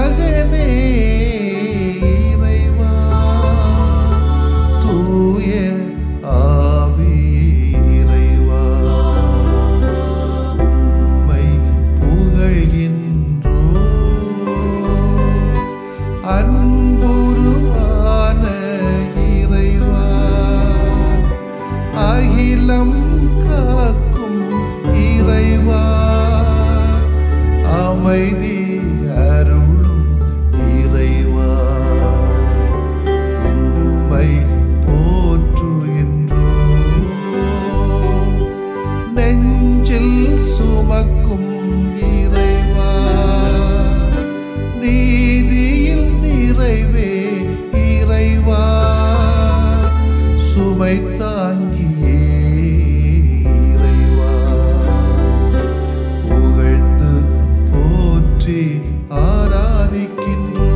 மகனே இறைவா தூய ஆவி இறைவா உம்மை புகழ்கின்றோம் அன்புருவான இறைவா அகிலம் காக்கும் இறைவா அமைதி அருளும் இறைவா உம்மை போற்றுகின்றோம் நெஞ்சில் சுமக்கும் இறைவா நீதியில் நிறைவே இறைவா சுமை தாங்கியே இறைவா புகழ்ந்து போற்றி ஆராதிக்கின்றோம்.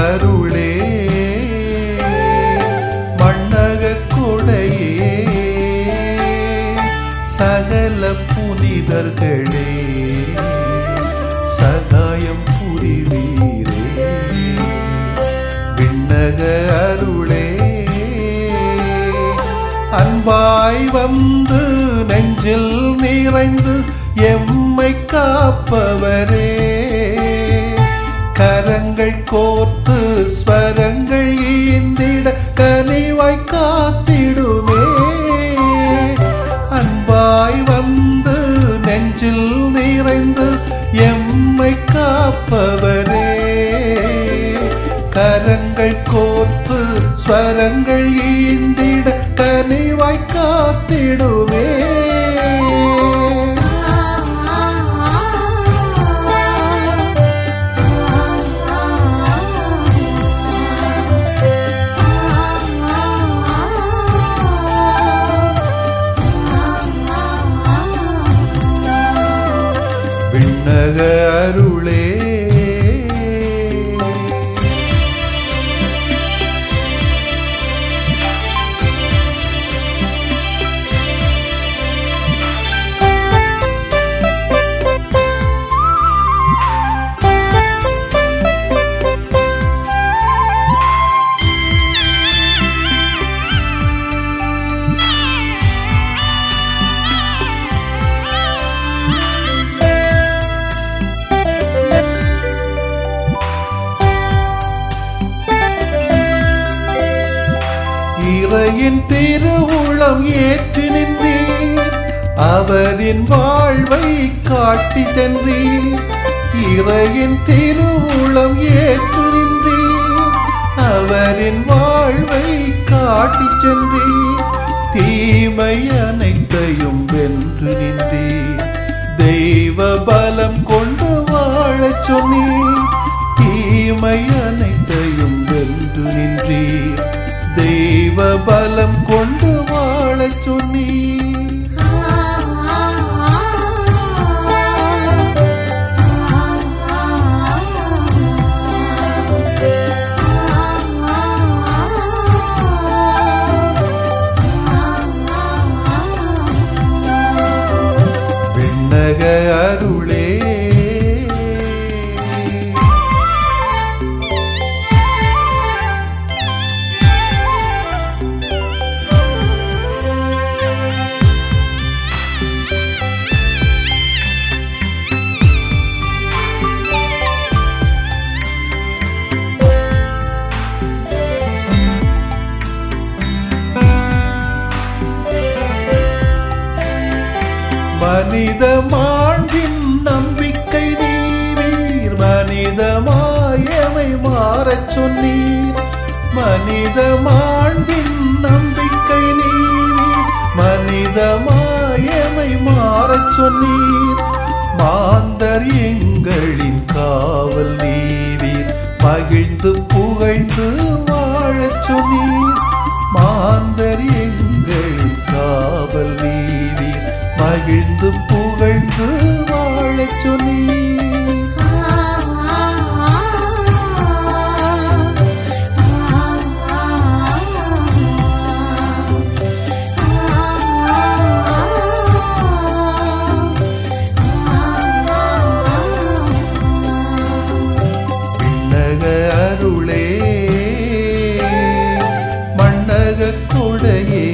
அருளே மண்ணக கொடையே சகல புனிதர்களே சகாயம் புரிவீரே விண்ணக அருளே அன்பாய் வந்து நெஞ்சில் நிறைந்து எம்மை காப்பவரே கரங்கள் கோர்த்து ஸ்வரங்கள் ஈந்திட கனிவாய் காத்திடுமே அன்பாய் வந்து நெஞ்சில் நிறைந்து எம்மை காப்பவரே கரங்கள் கோர்த்து ஸ்வரங்கள் ஈந்திட கனிவாய் காத்திடுமே விண்ணக அருளே இறையின் திருவுளம் ஏற்று நின்றீர் அவரின் வாழ்வை காட்டி சென்றீர் இறையின் திருவுளம் ஏற்று நின்றீர் அவரின் வாழ்வை காட்டி சென்றீர் தீமை அனைத்தையும் வென்று நின்றீர் தெய்வ பலம் கொண்டு வாழச் சொன்னீர் தீமை அனைத்தையும் வென்று நின்றீர் தெய்வ பலம் கொண்டு வாழச் சொன்னீர் விண்ணக அருளே மாந்தர் எங்களின் காவல் நீவீர், மகிழ்ந்து புகழ்ந்து வாழச் சொன்னீர். மாந்தர் எங்களின் காவல் நீவீர், மகிழ்ந்து புகழ்ந்து வாழச் சொன்னீர். அருளே மண்ணக கொடையே,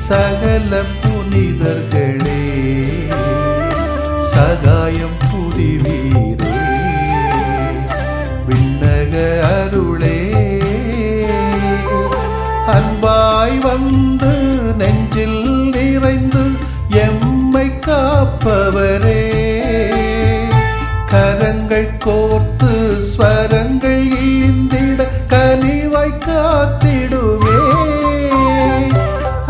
சகல புனிதர்களே சகாயம் புரிவீரே. விண்ணக அருளே அன்பாய் வந்து நெஞ்சில் நிறைந்து எம்மை காப்பவரே, கரங்கள் கோர்த்து ஸ்வரங்கள் ஈந்திட கனிவாய் காத்திடுவே.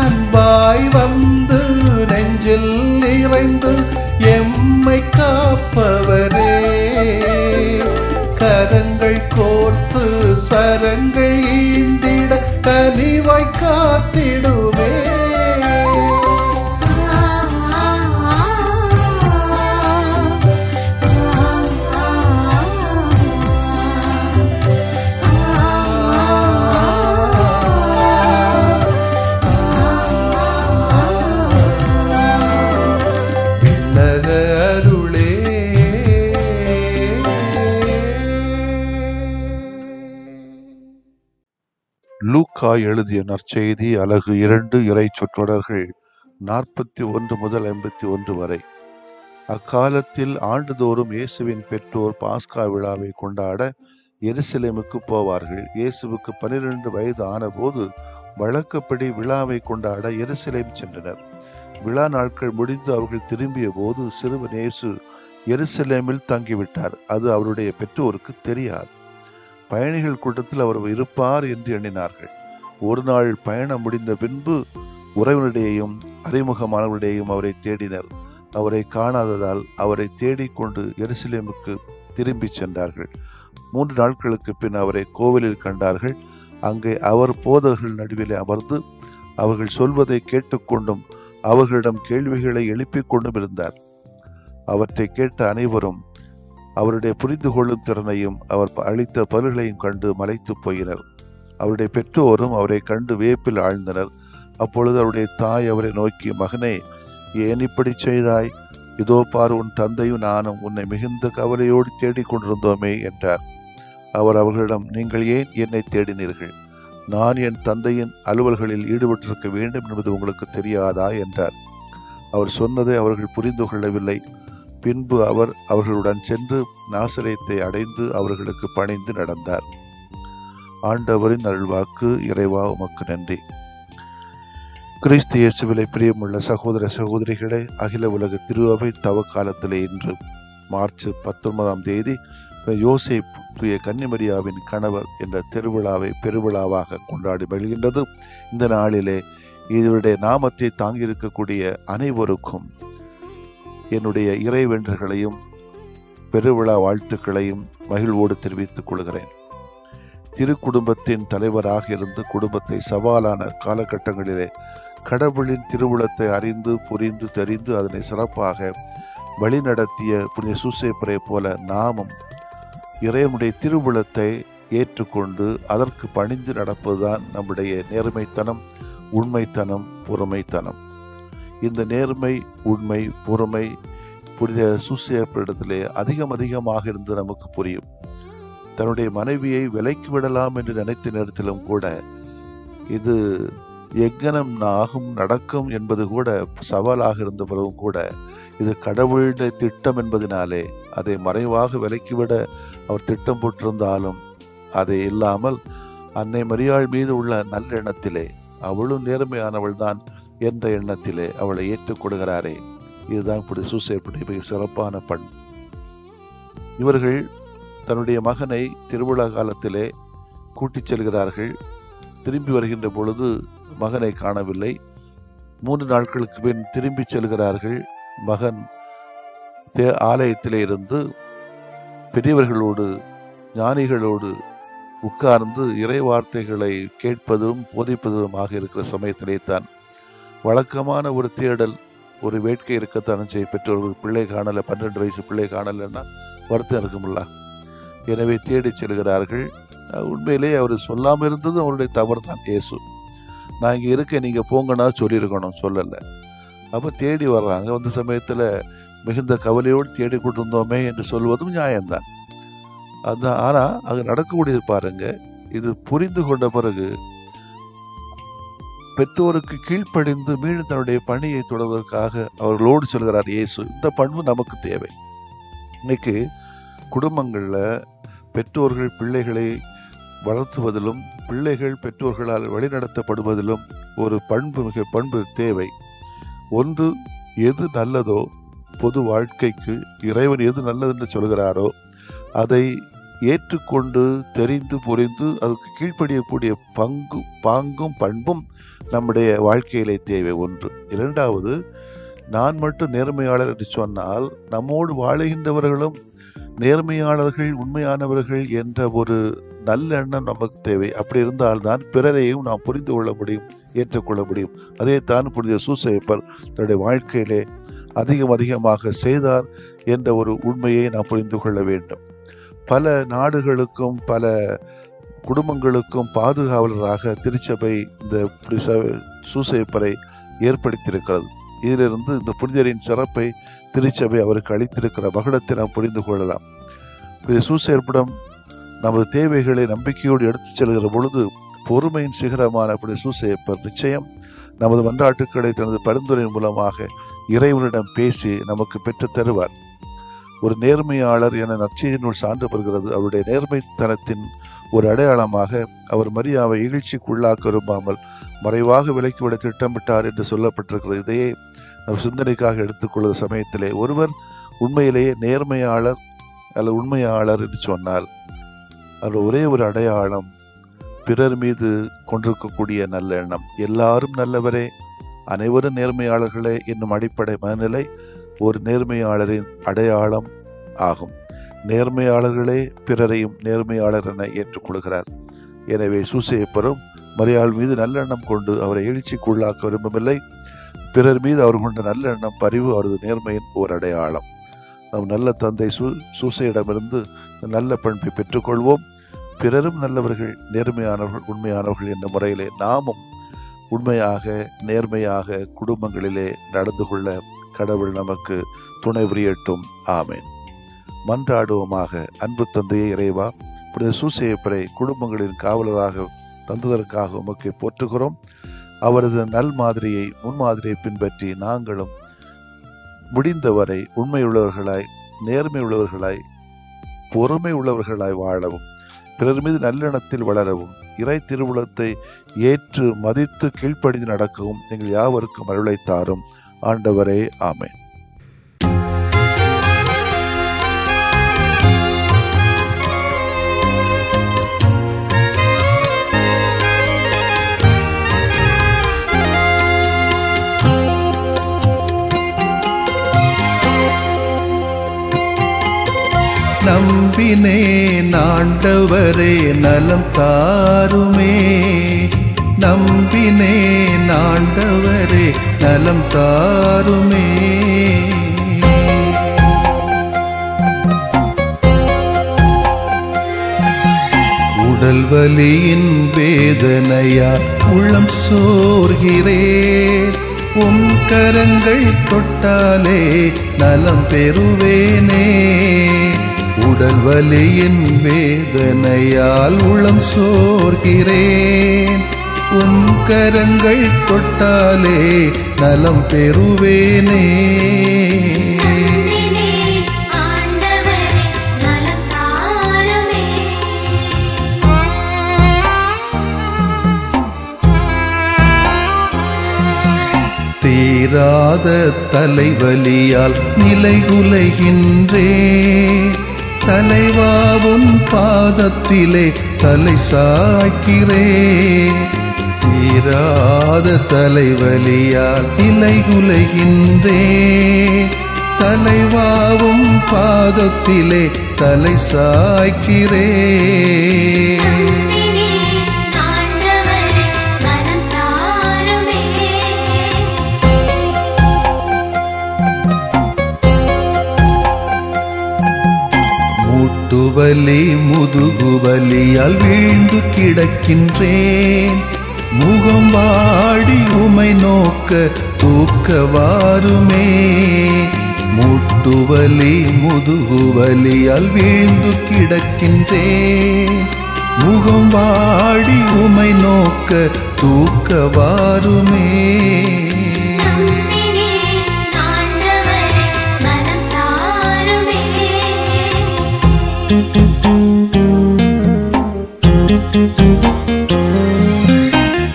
அன்பாய் வந்து நெஞ்சில் நிறைந்து எம்மை காப்பவரே, கரங்கள் கோர்த்து ஸ்வரங்கள் ஈந்திட கனிவாய் காத்திடுவே. லூக்கா எழுதிய நற்செய்தி அலகு 2 இறை சொற்றொடர்கள் 41 முதல் 51 வரை. அக்காலத்தில் ஆண்டுதோறும் இயேசுவின் பெற்றோர் பாஸ்கா விழாவை கொண்டாட எருசலேமுக்கு போவார்கள். இயேசுவுக்கு 12 வயது ஆனபோது வழக்கப்படி விழாவை கொண்டாட எருசலேம் சென்றனர். விழா நாட்கள் முடிந்து அவர்கள் திரும்பிய போது சிறுவன் இயேசு எருசலேமில் தங்கிவிட்டார். அது அவருடைய பெற்றோருக்கு தெரியாது. பயணிகள் கூட்டத்தில் அவர் இருப்பார் என்று எண்ணினார்கள். ஒரு நாள் பயணம் முடிந்த பின்பு உறவினரிடையேயும் அறிமுகமானவரிடையேயும் அவரை தேடினர். அவரை காணாததால் அவரை தேடிக்கொண்டு எருசலேமுக்கு திரும்பி சென்றார்கள். 3 நாட்களுக்கு பின் அவரை கோவிலில் கண்டார்கள். அங்கே அவர் போதகர்கள் நடுவிலே அமர்ந்து அவர்கள் சொல்வதை கேட்டுக்கொண்டும் அவர்களிடம் கேள்விகளை எழுப்பிக் கொண்டும் இருந்தார். அவற்றை கேட்ட அனைவரும் அவருடைய புரிந்து கொள்ளும் திறனையும் அவர் அளித்த பதில்களையும் கண்டு மலைத்து போயினர். அவருடைய பெற்றோரும் அவரை கண்டு வியப்பில் ஆழ்ந்தனர். அப்பொழுது அவருடைய தாய் அவரை நோக்கி, மகனே, ஏன் இப்படி செய்தாய்? இதோ பார், உன் தந்தையும் நானும் உன்னை மிகுந்த கவலையோடு தேடிக்கொண்டிருந்தோமே என்றார். அவர் அவர்களிடம், நீங்கள் ஏன் என்னை தேடினீர்கள்? நான் என் தந்தையின் அலுவல்களில் ஈடுபட்டிருக்க வேண்டும் என்பது உங்களுக்கு தெரியாதா என்றார். அவர் சொன்னதை அவர்கள் புரிந்து கொள்ளவில்லை. பின்பு அவர் அவர்களுடன் சென்று நாசரேத்தை அடைந்து அவர்களுக்கு பணிந்து நடந்தார். ஆண்டவரின் அருள்வாக்கு. இறைவா உமக்கு நன்றி. கிறிஸ்து இயேசுவிலே பிரியமுள்ள சகோதர சகோதரிகளே, அகில உலக திருஅவை தவ காலத்திலே இன்று மார்ச் 19ஆம் தேதி யோசேப் தூய கன்னிமரியாவின் கணவர் என்ற திருவிழாவை பெருவிழாவாக கொண்டாடி வருகின்றது. இந்த நாளிலே இதனுடைய நாமத்தை தாங்கியிருக்கக்கூடிய அனைவருக்கும் என்னுடைய இறைவேண்டல்களையும் பெருவிழா வாழ்த்துக்களையும் மகிழ்வோடு தெரிவித்துக் கொள்கிறேன். திருக்குடும்பத்தின் தலைவராக இருந்து குடும்பத்தை சவாலான காலகட்டங்களிலே கடவுளின் திருவுளத்தை அறிந்து புரிந்து தெரிந்து அதனை சிறப்பாக வழிநடத்திய புனித சூசேப்பரை போல நாமும் இறைவனுடைய திருவுளத்தை ஏற்றுக்கொண்டு அதற்கு பணிந்து நடப்பதுதான் நம்முடைய நேர்மைத்தனம், உண்மைத்தனம், பொறுமைத்தனம். இந்த நேர்மை, உண்மை, பொறுமை புனித சூசேப்பரிடத்திலே அதிகமாக இருந்து நமக்கு புரியும். தன்னுடைய மனைவியை விலைக்கு விடலாம் என்று நினைத்த நேரத்திலும் கூட இது எங்கனம் ஆகும் நடக்கும் என்பது கூட சவாலாக இருந்தவரும் கூட இது கடவுளுடைய திட்டம் என்பதனாலே அதை மறைவாக விலைக்குவிட அவர் திட்டம் போட்டிருந்தாலும் அதை இல்லாமல் அன்னை மரியாள் மீது உள்ள நல்லெண்ணத்திலே அவளும் நேர்மையானவள் தான் என்ற எண்ணத்திலே அவளை ஏற்றுக்கொள்கிறாரே, இதுதான் இப்படி சூசேப்புடைய மிக சிறப்பான பண்பு. இவர்கள் தன்னுடைய மகனை திருவிழா காலத்திலே கூட்டிச் செல்கிறார்கள். திரும்பி வருகின்ற பொழுது மகனை காணவில்லை. 3 நாட்களுக்கு பின் திரும்பி செல்கிறார்கள். மகன் ஆலயத்திலே இருந்து பெரியவர்களோடு ஞானிகளோடு உட்கார்ந்து இறை வார்த்தைகளை கேட்பதும் போதிப்பதுமாக இருக்கிற சமயத்திலே தான் வழக்கமான ஒரு தேடல், ஒரு வேட்கை இருக்கத்தான் செய்ய. பெற்றோர்கள் பிள்ளை காணலை, 12 வயசு பிள்ளை காணலைன்னா வருத்தம் இருக்குமில்ல. எனவே தேடி செல்கிறார்கள். உண்மையிலே அவர் சொல்லாமல் இருந்தது அவருடைய தவறு தான். இயேசு நான் இங்கே இருக்கேன், நீங்கள் போங்கன்னா சொல்லியிருக்கணும், சொல்லலை. அப்போ தேடி வர்றாங்க. அந்த சமயத்தில் மிகுந்த கவலையோடு தேடி கொண்டிருந்தோமே என்று சொல்வதும் நியாயம்தான். அதுதான். ஆனால் அது நடக்கக்கூடியது பாருங்க. இது புரிந்து கொண்ட பிறகு பெற்றோருக்கு கீழ்ப்படிந்து மீண்டும் தன்னுடைய பணியை தொடர்வதற்காக அவர்களோடு சொல்கிறார் இயேசு. இந்த பண்பு நமக்கு தேவை. இன்னைக்கு குடும்பங்களில் பெற்றோர்கள் பிள்ளைகளை வளர்த்துவதிலும் பிள்ளைகள் பெற்றோர்களால் வழிநடத்தப்படுவதிலும் ஒரு பண்பு தேவை. ஒன்று, எது நல்லதோ பொது வாழ்க்கைக்கு இறைவன் எது நல்லது என்று சொல்கிறாரோ அதை ஏற்றுக்கொண்டு தெரிந்து புரிந்து அதுக்கு கீழ்ப்படியக்கூடிய பாங்கும் பண்பும் நம்முடைய வாழ்க்கையிலே தேவை. ஒன்று. இரண்டாவது, நான் மட்டும் நேர்மையாளர் என்று சொன்னால் நம்மோடு வாழுகின்றவர்களும் நேர்மையாளர்கள், உண்மையானவர்கள் என்ற ஒரு நல்ல எண்ணம் நமக்கு தேவை. அப்படி இருந்தால்தான் பிறரையும் நாம் புரிந்து கொள்ள முடியும், ஏற்றுக்கொள்ள முடியும். அதைத்தான் புனித சூசையப்பர் தன்னுடைய வாழ்க்கையிலே அதிகமாக செய்தார் என்ற ஒரு உண்மையை நாம் புரிந்து கொள்ள வேண்டும். பல நாடுகளுக்கும் பல குடும்பங்களுக்கும் பாதுகாவலராக திருச்சபை இந்த சூசையப்பரை ஏற்படுத்தியிருக்கிறது. இதிலிருந்து இந்த புனிதரின் சிறப்பை திருச்சபை அவருக்கு அளித்திருக்கிற மகுடத்தை நாம் புரிந்து கொள்ளலாம். சூசையப்பரிடம் நமது தேவைகளை நம்பிக்கையோடு எடுத்துச் செல்கிற பொழுது பொறுமையின் சிகரமான சூசையப்பர் நிச்சயம் நமது மன்றாட்டுக்களை தனது பரிந்துரையின் மூலமாக இறைவனிடம் பேசி நமக்கு பெற்றுத் தருவார். ஒரு நேர்மையாளர் என நற்செய்தியினுள் சான்று பெறுகிறது. அவருடைய நேர்மைத்தனத்தின் ஒரு அடையாளமாக அவர் மரியாவை இகழ்ச்சிக்குள்ளாக்க விரும்பாமல் மறைவாக விலக்கிவிட திட்டமிட்டார் என்று சொல்லப்பட்டிருக்கிறது. இதையே நம்ம சிந்தனைக்காக எடுத்துக்கொள்ளும் சமயத்திலே ஒருவர் உண்மையிலேயே நேர்மையாளர் அல்லது உண்மையாளர் என்று சொன்னால் அவர் ஒரே ஒரு அடையாளம், பிறர் மீது கொண்டிருக்கக்கூடிய நல்ல எண்ணம். எல்லாரும் நல்லவரே, அனைவரும் நேர்மையாளர்களே என்னும் அடிப்படை மனநிலை ஒரு நேர்மையாளரின் அடையாளம் ஆகும். நேர்மையாளர்களே பிறரையும் நேர்மையாளர் என ஏற்றுக்கொள்கிறார். எனவே சூசையப்பரும் மரியாள் மீது நல்லெண்ணம் கொண்டு அவரை எழுச்சிக்குள்ளாக்க விரும்பவில்லை. பிறர் மீது அவர் கொண்ட நல்லெண்ணம், பரிவு அவரது நேர்மையின் ஒரு அடையாளம். நம் நல்ல தந்தை சூசையிடமிருந்து நல்ல பண்பை பெற்றுக்கொள்வோம். பிறரும் நல்லவர்கள், நேர்மையானவர்கள், உண்மையானவர்கள் என்ற முறையிலே நாமும் உண்மையாக நேர்மையாக குடும்பங்களிலே நடந்து கொள்ள கடவுள் நமக்கு துணை புரியட்டும். ஆமேன். மன்றாடுவோமாக. அன்பு தந்தையே இறைவா, புனித சூசையப்பரை குடும்பங்களின் காவலராக தந்ததற்காக உமக்கு போற்றுகிறோம். அவரது நல் மாதிரியை முன்மாதிரியை பின்பற்றி நாங்களும் முடிந்தவரை உண்மையுள்ளவர்களாய், நேர்மை உள்ளவர்களாய், பொறுமை உள்ளவர்களாய் வாழவும், பிறர் மீது நல்லெண்ணத்தில் வளரவும், இறை திருவுளத்தை ஏற்று மதித்து கீழ்ப்படிந்து நடக்கவும் எங்கள் யாவருக்கும் அருளை தாரும். ஆண்டவரே, ஆமென். நம்பினேன் ஆண்டவரே நலம் தாருமே, நம்பினேன் ஆண்டவரே நலம் தாருமே. உடல் வலியின் வேதனையா உள்ளம் சோர்கிறேன், உம் கரங்கள் தொட்டாலே நலம் பெறுவேனே. உடல் வலியின் வேதனையால் உளம் சோர்கிறேன், உம் கரங்கள் தொட்டாலே நலம் பெறுவேனே. தீராத தலைவலியால் நிலைகுலைகின்றேன், தலைவாவும் பாதத்திலே தலை சாய்க்கிறேன். தீராத தலைவலியால் நிலைகுலைகின்றேன், தலைவாவும் பாதத்திலே தலை சாய்க்கிறேன். மூட்டுவலி முதுகுவலியால் வீழ்ந்து கிடக்கின்றேன். முகம் வாடி உமை நோக்க தூக்க வாருமே. மூட்டுவலி முதுகுவலியால் வீழ்ந்து கிடக்கின்றேன். முகம் வாடி உமை நோக்க தூக்க வாருமே.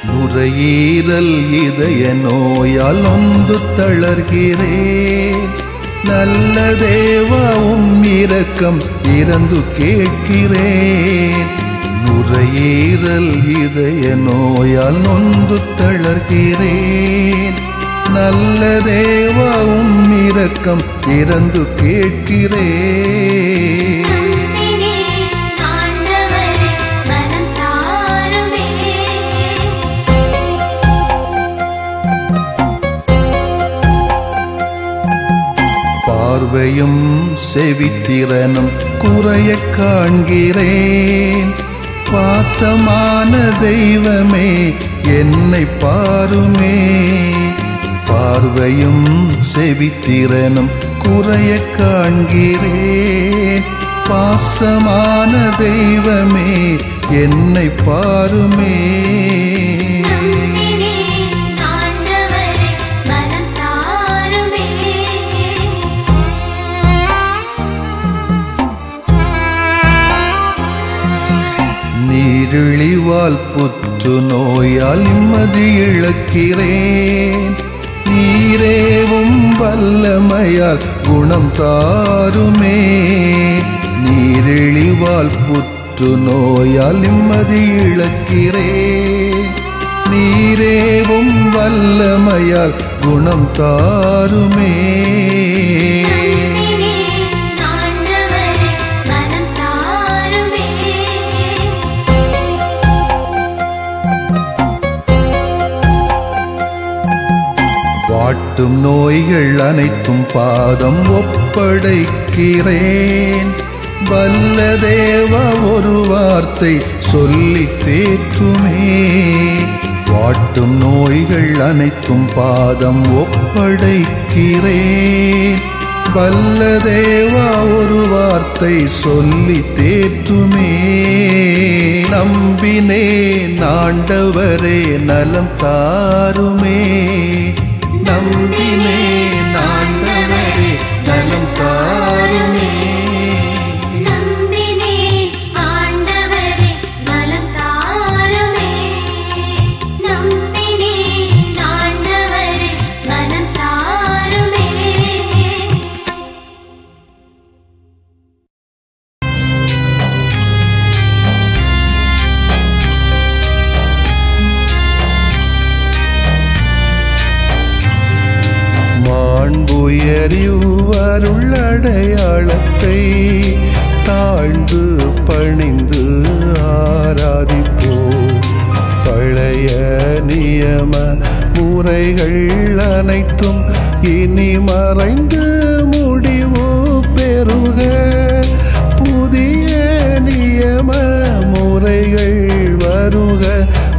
நுரையீரல் இதய நோயால் நொந்து தளர்கிறேன். நல்ல தேவா உம் இரக்கம் இறந்து கேட்கிறேன். நுரையீரல் இதய நோயால் நொந்து தளர்கிறேன். நல்ல தேவா உம் இரக்கம் இறந்து கேட்கிறேன். பார்வையும் செவித்திறனும் குறைய காண்கிறேன். பாசமான தெய்வமே என்னை பாருமே. பார்வையும் செவித்திறனும் குறைய காண்கிறேன். பாசமான தெய்வமே என்னை பாருமே. நீரிழிவால் புற்று நோயால் நிம்மதி இழக்கிறேன். நீரேவும் வல்லமையால் குணம் தாருமே. நீரிழிவால் புற்று நோயால் நிம்மதி இழக்கிறேன். நீரேவும் வல்லமையால் குணம் தாருமே. வாட்டும் நோய்கள் அனைத்தும் பாதம் ஒப்படைக்கிறேன். வல்ல தேவா ஒரு வார்த்தை சொல்லி தேற்றுமே. வாட்டும் நோய்கள் அனைத்தும் பாதம் ஒப்படைக்கிறேன். வல்ல தேவா ஒரு வார்த்தை சொல்லி தேற்றுமே. நம்பினேன் ஆண்டவரே நலம் தாருமே. நம்பினேன் ஆண்டவரே நலம் தாருமே. நம்பினேன் ஆண்டவரே நலம் தாருமே. நம்பினேன் ஆண்டவரே நலம் தாருமே. மாண்புயரிவருள்ளடையாளத்தை தாழ்ந்து பணிந்து ஆராதிப்போம். பழைய நியம முறைகள் அனைத்தும் இனி மறைந்து முடிவு பெறுக. புதிய நியம முறைகள் வருக.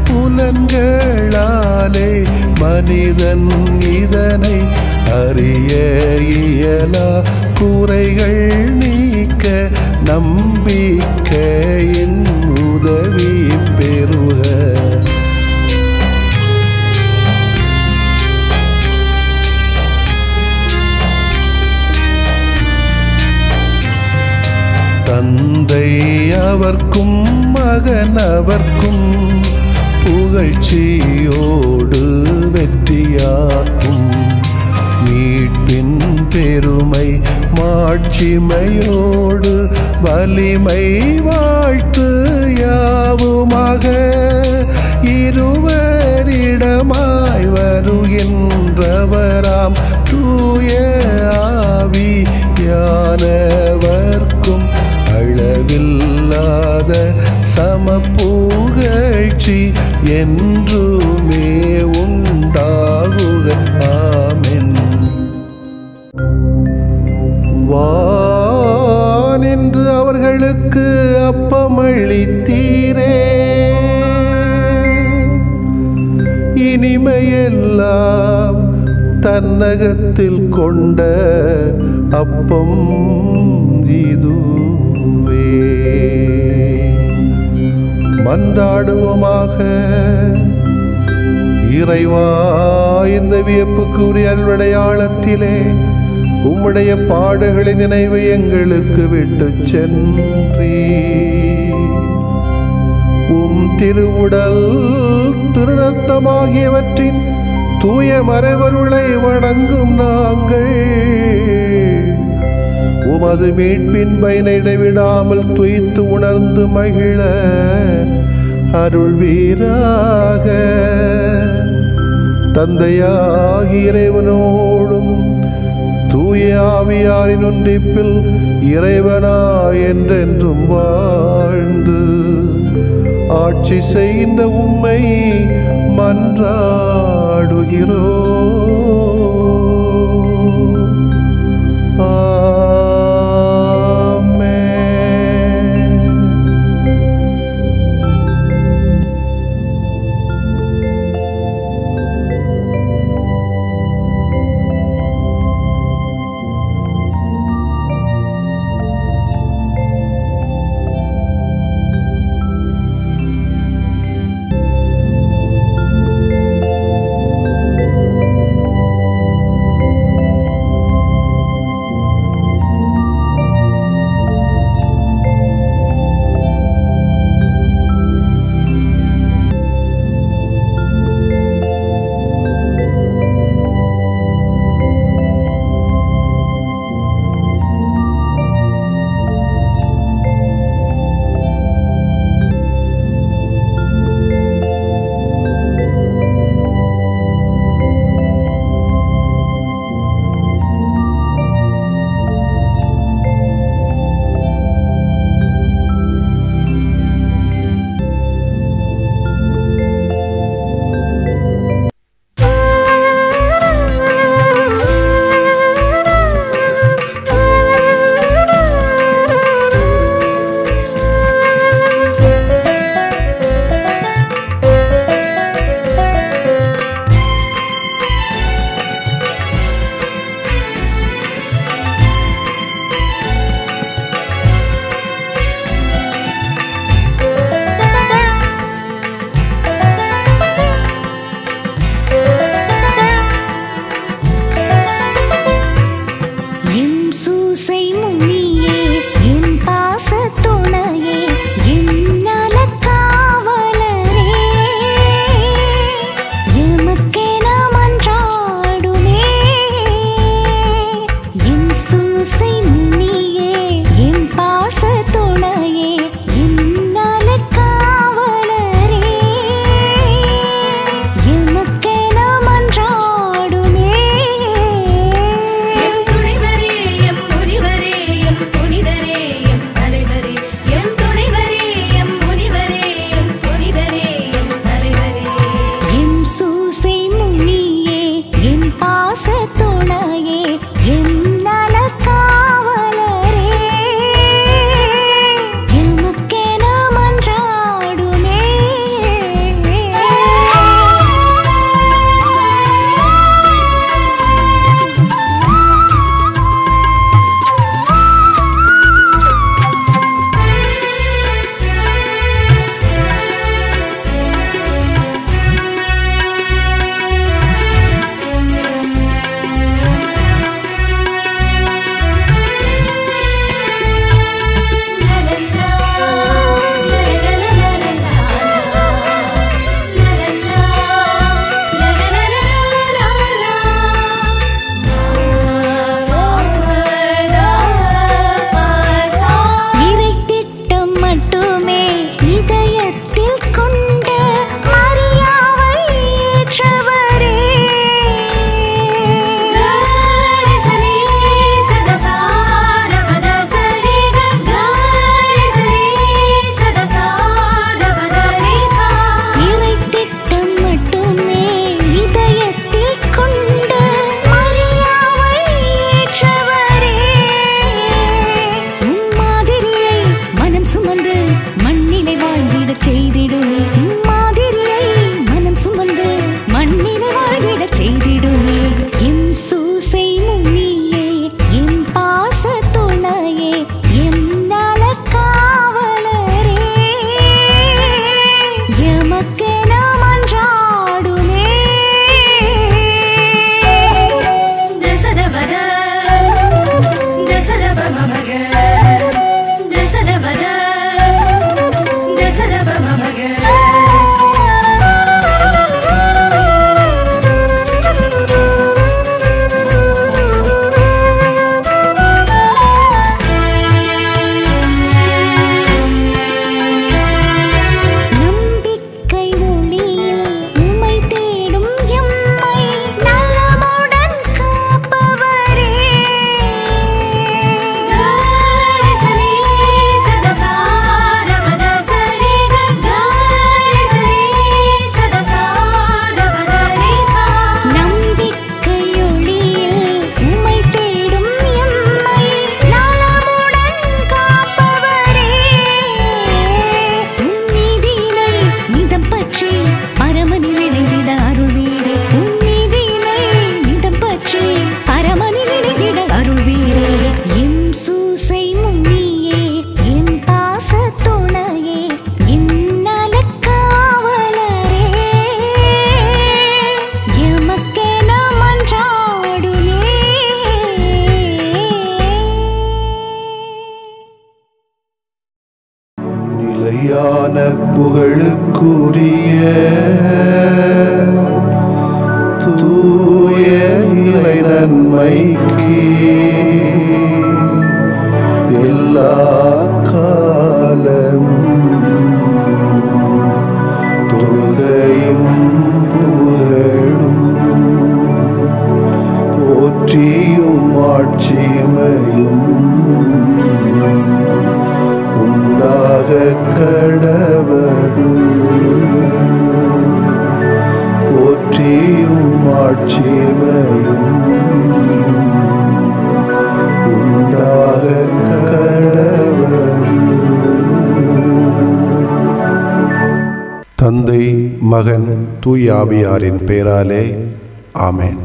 புலன்களாலே மனிதன் இதனை அறிய இயலா. குறைகள் நீக்க நம்பிக்கையின் உதவி பெறுக. தந்தை அவர்க்கும் மகன் அவர்க்கும் புகழ்ச்சியோடு வெற்றியாக்கும். மீட்பின் பெருமை மாட்சிமையோடு வலிமை வாழ்த்து யாவுமாக. இருவரிடமாய் வருகின்றவராம் தூய யானவர்க்கும் அளவில்லாத சமப்புகழ்ச்சி என்றுமே உண்டாகுக. ஆமென். வானின்று அவர்களுக்கு அப்பமளித்தீரே, இனிமையெல்லாம் தன்னகத்தில் கொண்ட அப்பம் இதுவே. மன்றாடுவோமாக. இறைவா, இந்த வியப்புக்குரிய அல்வடையாளத்திலே உம்முடைய பாடுகளின் நினைவை எங்களுக்கு விட்டு சென்றீ. உம் திருவுடல் திருரத்தமாகியவற்றின் தூய மறைவருளை வணங்கும் நாங்கள் உமது மீட்பின் பயனை இடைவிடாமல் துய்த்து உணர்ந்து மகிழ அருள்வீராக. தந்தையாகிய இறைவனோடும் தூய ஆவியாரின் ஒன்றிப்பில் இறைவனா என்றென்றும் வாழ்ந்து ஆட்சி செய்கின்ற உம்மை மன்றாடுகிறோம். ஆமென். எம் ஆதியான புகழுக்குரிய தூய இறை நன்மைக்கு எல்லா காலமும் தொழுகையும் புகழும் போற்றியும் ஆட்சிமையும் உண்டாக கடவது. போற்றியும் ஆட்சிமையும் உண்டாக கடவது. தந்தை, மகன், தூய ஆவியாரின் பெயராலே ஆமென்.